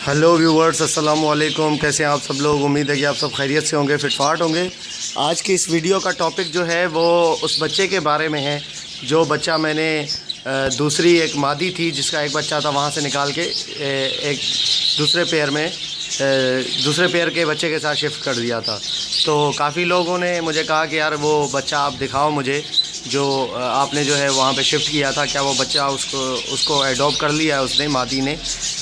Hello viewers, अस्सलाम वालेकुम। कैसे हैं आप सब लोग? उम्मीद है कि आप सब खैरियत से होंगे, फिटफाट होंगे। आज की इस वीडियो का टॉपिक जो है वो उस बच्चे के बारे में है जो बच्चा मैंने दूसरी एक मादी थी जिसका एक बच्चा था वहाँ से निकाल के एक दूसरे पेयर के बच्चे के साथ शिफ्ट कर दिया था। तो काफ़ी लोगों ने मुझे कहा कि यार वो बच्चा आप दिखाओ मुझे जो आपने जो है वहाँ पे शिफ्ट किया था, क्या वो बच्चा उसको एडॉप्ट कर लिया है उसने, मादी ने,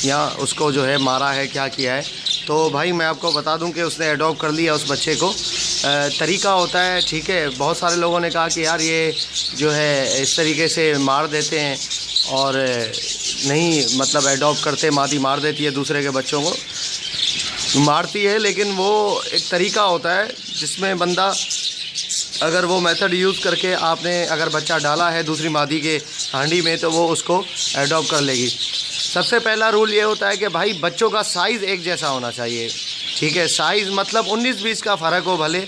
या उसको जो है मारा है, क्या किया है। तो भाई मैं आपको बता दूं कि उसने एडॉप्ट कर लिया उस बच्चे को। तरीका होता है, ठीक है। बहुत सारे लोगों ने कहा कि यार ये जो है इस तरीके से मार देते हैं और नहीं, मतलब एडॉप्ट करते, मादी मार देती है दूसरे के बच्चों को, मारती है। लेकिन वो एक तरीका होता है जिसमें बंदा अगर वो मेथड यूज़ करके आपने अगर बच्चा डाला है दूसरी मादी के हांडी में तो वो उसको एडॉप्ट कर लेगी। सबसे पहला रूल ये होता है कि भाई बच्चों का साइज़ एक जैसा होना चाहिए, ठीक है। साइज़ मतलब 19-20 का फ़र्क हो, भले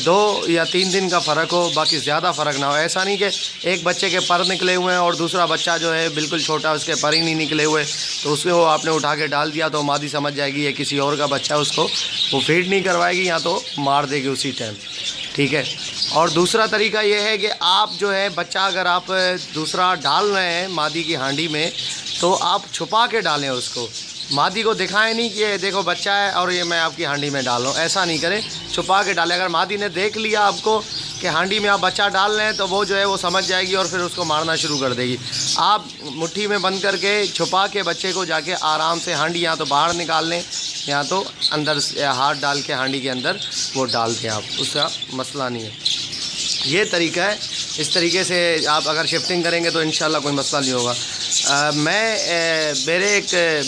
2 या 3 दिन का फ़र्क हो, बाकी ज़्यादा फ़र्क ना हो। ऐसा नहीं कि एक बच्चे के पर निकले हुए हैं और दूसरा बच्चा जो है बिल्कुल छोटा, उसके पर ही नहीं निकले हुए, तो उसको आपने उठा के डाल दिया तो मादी समझ जाएगी ये किसी और का बच्चा है, उसको वो फीड नहीं करवाएगी या तो मार देगी उसी टाइम, ठीक है। और दूसरा तरीका ये है कि आप जो है बच्चा अगर आप दूसरा डाल रहे हैं मादी की हांडी में तो आप छुपा के डालें उसको, मादी को दिखाएं नहीं कि ये देखो बच्चा है और ये मैं आपकी हांडी में डाल रहा हूँ, ऐसा नहीं करें, छुपा के डालें। अगर मादी ने देख लिया आपको कि हांडी में आप बच्चा डाल रहे हैं तो वो जो है वो समझ जाएगी और फिर उसको मारना शुरू कर देगी। आप मुट्ठी में बंद करके छुपा के बच्चे को जाके आराम से हांडी या तो बाहर निकाल लें या तो अंदर हाथ डाल के हांडी के अंदर वो डाल दें, आप, उसका मसला नहीं है। ये तरीका है। इस तरीके से आप अगर शिफ्टिंग करेंगे तो इंशाल्लाह कोई मसला नहीं होगा।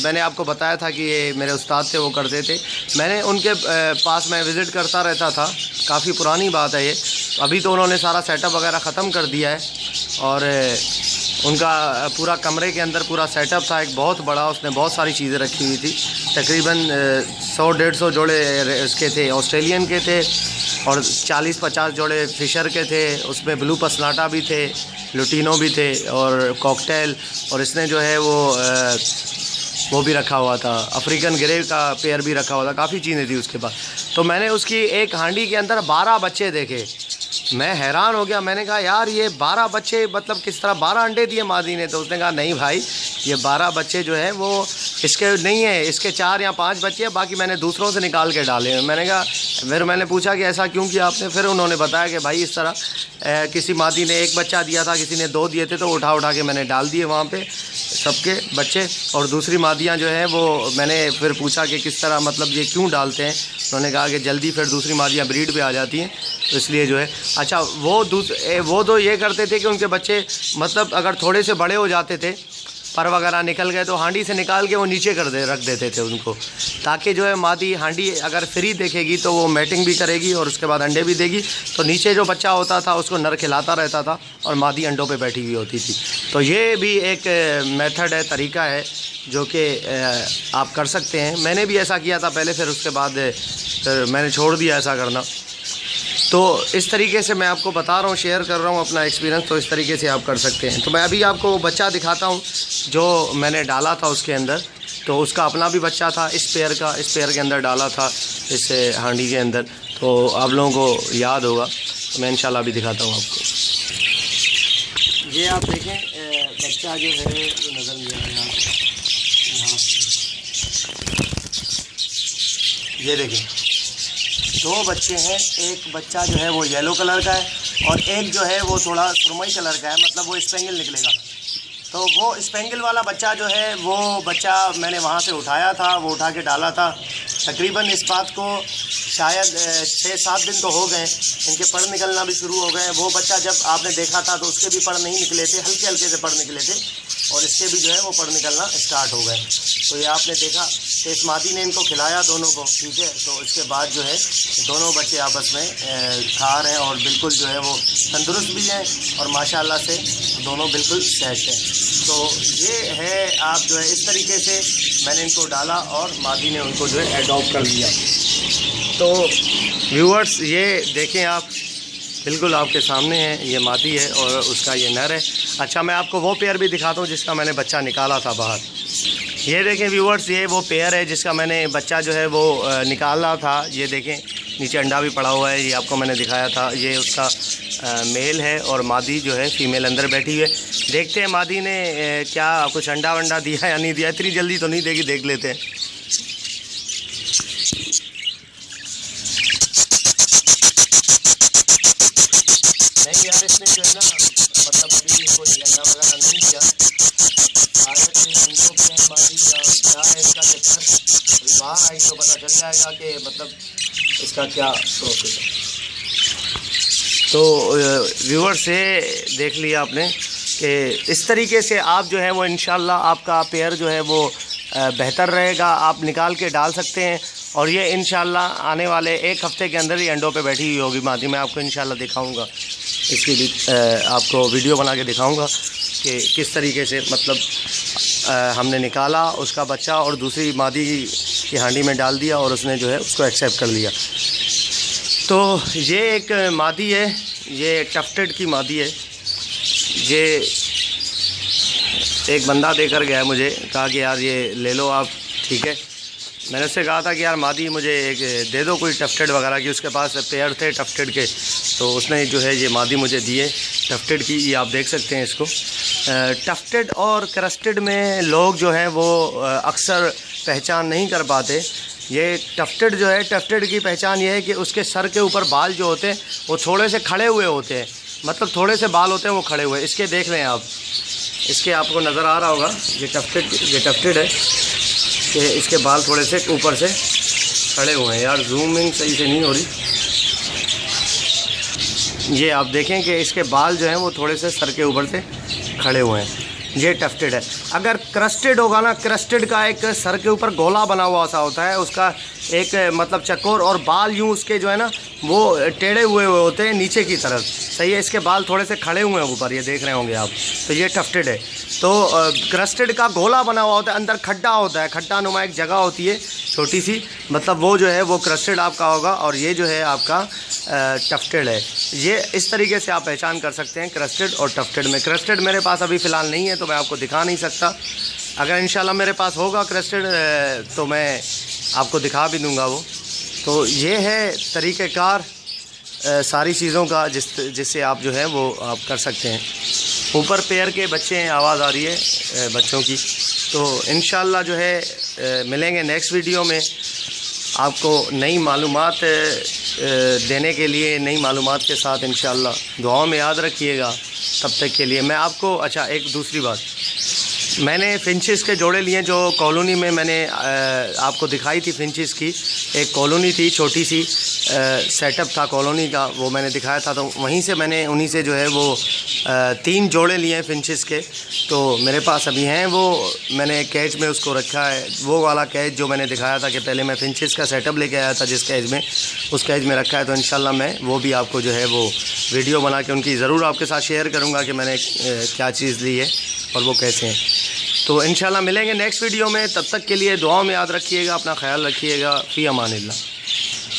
मैंने आपको बताया था कि ये मेरे उस्ताद थे, वो करते थे, मैंने उनके पास मैं विज़िट करता रहता था। काफ़ी पुरानी बात है ये, अभी तो उन्होंने सारा सेटअप वगैरह ख़त्म कर दिया है और उनका पूरा कमरे के अंदर पूरा सेटअप था एक बहुत बड़ा, उसने बहुत सारी चीज़ें रखी हुई थी। तकरीबन 100-150 जोड़े इसके थे, ऑस्ट्रेलियन के थे, और 40-50 जोड़े फ़िशर के थे, उसमें ब्लू पसनाटा भी थे, लुटिनो भी थे और कॉकटेल, और इसने जो है वो भी रखा हुआ था, अफ्रीकन ग्रे का पेयर भी रखा हुआ था, काफ़ी चीज़ें थी उसके पास। तो मैंने उसकी एक हांडी के अंदर 12 बच्चे देखे, मैं हैरान हो गया। मैंने कहा यार ये 12 बच्चे, मतलब किस तरह 12 अंडे दिए मादी ने? तो उसने कहा नहीं भाई, ये 12 बच्चे जो है वो इसके नहीं है, इसके 4 या 5 बच्चे हैं, बाकी मैंने दूसरों से निकाल के डाले हैं। मैंने कहा, फिर मैंने पूछा कि ऐसा क्यों किया आपने? फिर उन्होंने बताया कि भाई इस तरह किसी मादी ने 1 बच्चा दिया था, किसी ने 2 दिए थे, तो उठा के मैंने डाल दिए वहाँ पे सबके बच्चे। और दूसरी मादियाँ जो हैं वो मैंने फिर पूछा कि किस तरह, मतलब ये क्यों डालते हैं? उन्होंने कहा कि जल्दी फिर दूसरी मादियाँ ब्रीड पे आ जाती हैं, तो इसलिए जो है। अच्छा, वो तो ये करते थे कि उनके बच्चे, मतलब अगर थोड़े से बड़े हो जाते थे, पर वगैरह निकल गए, तो हांडी से निकाल के वो नीचे रख देते थे उनको, ताकि जो है मादी हांडी अगर फ्री देखेगी तो वो मैटिंग भी करेगी और उसके बाद अंडे भी देगी, तो नीचे जो बच्चा होता था उसको नर खिलाता रहता था और मादी अंडों पे बैठी हुई होती थी। तो ये भी एक मेथड है, तरीका है जो कि आप कर सकते हैं। मैंने भी ऐसा किया था पहले, फिर उसके बाद मैंने छोड़ दिया ऐसा करना। तो इस तरीके से मैं आपको बता रहा हूँ, शेयर कर रहा हूँ अपना एक्सपीरियंस, तो इस तरीके से आप कर सकते हैं। तो मैं अभी आपको बच्चा दिखाता हूँ जो मैंने डाला था उसके अंदर। तो उसका अपना भी बच्चा था, इस पेयर के अंदर डाला था, इस हांडी के अंदर, तो आप लोगों को याद होगा। तो मैं इंशाल्लाह भी दिखाता हूँ आपको। ये आप देखें, बच्चा जो है वो नज़र नहीं आ रहा है, ये देखें 2 बच्चे हैं। एक बच्चा जो है वो येलो कलर का है और एक जो है वो थोड़ा सुरमई कलर का है, मतलब वो स्पेंगल निकलेगा। तो वो स्पेंगल वाला बच्चा जो है वो बच्चा मैंने वहाँ से उठाया था, वो उठा के डाला था। तकरीबन इस बात को शायद 6-7 दिन तो हो गए, इनके पर निकलना भी शुरू हो गए। वो बच्चा जब आपने देखा था तो उसके भी पर नहीं निकले थे, हल्के हल्के से पर निकले थे, और इसके भी जो है वो पर निकलना स्टार्ट हो गए। तो ये आपने देखा कि इस मादी ने इनको खिलाया दोनों को, ठीक है। तो इसके बाद जो है दोनों बच्चे आपस में खा रहे हैं और बिल्कुल जो है वो तंदुरुस्त भी हैं और माशाल्लाह से दोनों बिल्कुल सेट हैं। तो ये है, आप जो है इस तरीके से मैंने इनको डाला और मादी ने उनको जो है एडॉप्ट कर लिया। तो व्यूअर्स ये देखें आप, बिल्कुल आपके सामने है, ये मादी है और उसका ये नर है। अच्छा, मैं आपको वो पेयर भी दिखाता हूँ जिसका मैंने बच्चा निकाला था बाहर। ये देखें व्यूअर्स, ये वो पेयर है जिसका मैंने बच्चा जो है वो निकाला था। ये देखें नीचे अंडा भी पड़ा हुआ है, ये आपको मैंने दिखाया था। ये उसका मेल है और मादी जो है फीमेल अंदर बैठी है। देखते हैं मादी ने क्या कुछ अंडा वंडा दिया या नहीं दिया। इतनी जल्दी तो नहीं देगी, देख लेते हैं। नहीं यार, इसने जो है ना मतलब अभी कोई अंडा वगैरह नहीं दिया। मादी क्या है इसका चक्कर, अभी बाहर आई तो पता चल जाएगा कि मतलब इसका क्या प्रोसेस है। तो व्यूअर्स से देख लिया आपने कि इस तरीके से आप जो है वो इंशाल्लाह आपका पेयर जो है वो बेहतर रहेगा। आप निकाल के डाल सकते हैं और ये इंशाल्लाह आने वाले 1 हफ़्ते के अंदर ही अंडों पे बैठी हुई होगी मादी। मैं आपको इंशाल्लाह दिखाऊंगा, इसकी भी आपको वीडियो बना के दिखाऊंगा कि किस तरीके से मतलब हमने निकाला उसका बच्चा और दूसरी मादी की हांडी में डाल दिया और उसने जो है उसको एक्सेप्ट कर लिया। तो ये एक मादी है, ये टफ्टेड की मादी है। ये एक बंदा देकर गया है मुझे, कहा कि यार ये ले लो आप, ठीक है। मैंने उससे कहा था कि यार मादी मुझे एक दे दो कोई टफ्टेड वगैरह की, उसके पास पेयर थे टफ्टेड के, तो उसने जो है ये मादी मुझे दिए टफ्टेड की। ये आप देख सकते हैं इसको। टफ्टेड और क्रस्टेड में लोग जो हैं वो अक्सर पहचान नहीं कर पाते। ये टफ्टेड जो है, टफ्टेड की पहचान ये है कि उसके सर के ऊपर बाल जो होते हैं वो थोड़े से खड़े हुए होते हैं, मतलब थोड़े से बाल होते हैं वो खड़े हुए। इसके देख लें आप, इसके आपको नज़र आ रहा होगा ये टफ्टेड है कि इसके बाल थोड़े से ऊपर से खड़े हुए हैं। यार जूमिंग सही से नहीं हो रही। ये आप देखें कि इसके बाल जो हैं वो थोड़े से सर के ऊपर से खड़े हुए हैं। ये टफ्टेड है। अगर क्रस्टेड होगा ना, क्रस्टेड का एक सर के ऊपर गोला बना हुआ सा होता है, उसका एक मतलब चकोर, और बाल यूँ उसके जो है ना वो टेढ़े हुए होते हैं नीचे की तरफ। सही है, इसके बाल थोड़े से खड़े हुए हैं ऊपर, ये देख रहे होंगे आप। तो ये टफ्टेड है। तो क्रस्टेड का गोला बना हुआ होता है, अंदर खड्डा होता है, खड्डा नुमा एक जगह होती है छोटी सी, मतलब वो जो है वो क्रस्टेड आपका होगा और ये जो है आपका टफ्टेड है। ये इस तरीके से आप पहचान कर सकते हैं क्रस्टेड और टफ्टेड में। क्रस्टेड मेरे पास अभी फ़िलहाल नहीं है तो मैं आपको दिखा नहीं सकता। अगर इंशाल्लाह मेरे पास होगा क्रस्टेड तो मैं आपको दिखा भी दूंगा वो। तो ये है तरीक़ेकार सारी चीज़ों का जिससे आप जो है वो आप कर सकते हैं। ऊपर पेयर के बच्चे हैं, आवाज़ आ रही है बच्चों की। तो इंशाल्लाह जो है मिलेंगे नेक्स्ट वीडियो में आपको नई मालूमात देने के लिए, नई मालूमात के साथ इंशाल्लाह। दुआओं में याद रखिएगा। तब तक के लिए मैं आपको एक दूसरी बात, मैंने फिंचेस के जोड़े लिए जो कॉलोनी में मैंने आपको दिखाई थी। फिंचेस की एक कॉलोनी थी, छोटी सी सेटअप था कॉलोनी का, वो मैंने दिखाया था। तो वहीं से मैंने उन्हीं से जो है वो 3 जोड़े लिए हैं फिंचेस के। तो मेरे पास अभी हैं वो, मैंने कैच में उसको रखा है। वो वाला कैच जो मैंने दिखाया था कि पहले मैं फिंचेस का सेटअप लेके आया था जिस कैच में, उस कैच में रखा है। तो इंशाल्लाह मैं वो भी आपको जो है वो वीडियो बना के उनकी ज़रूर आपके साथ शेयर करूँगा कि मैंने क्या चीज़ ली है और वो कैसे हैं। तो इंशाल्लाह मिलेंगे नेक्स्ट वीडियो में। तब तक के लिए दुआओं में याद रखिएगा, अपना ख्याल रखिएगा। फ़ी अमानिल्लाह।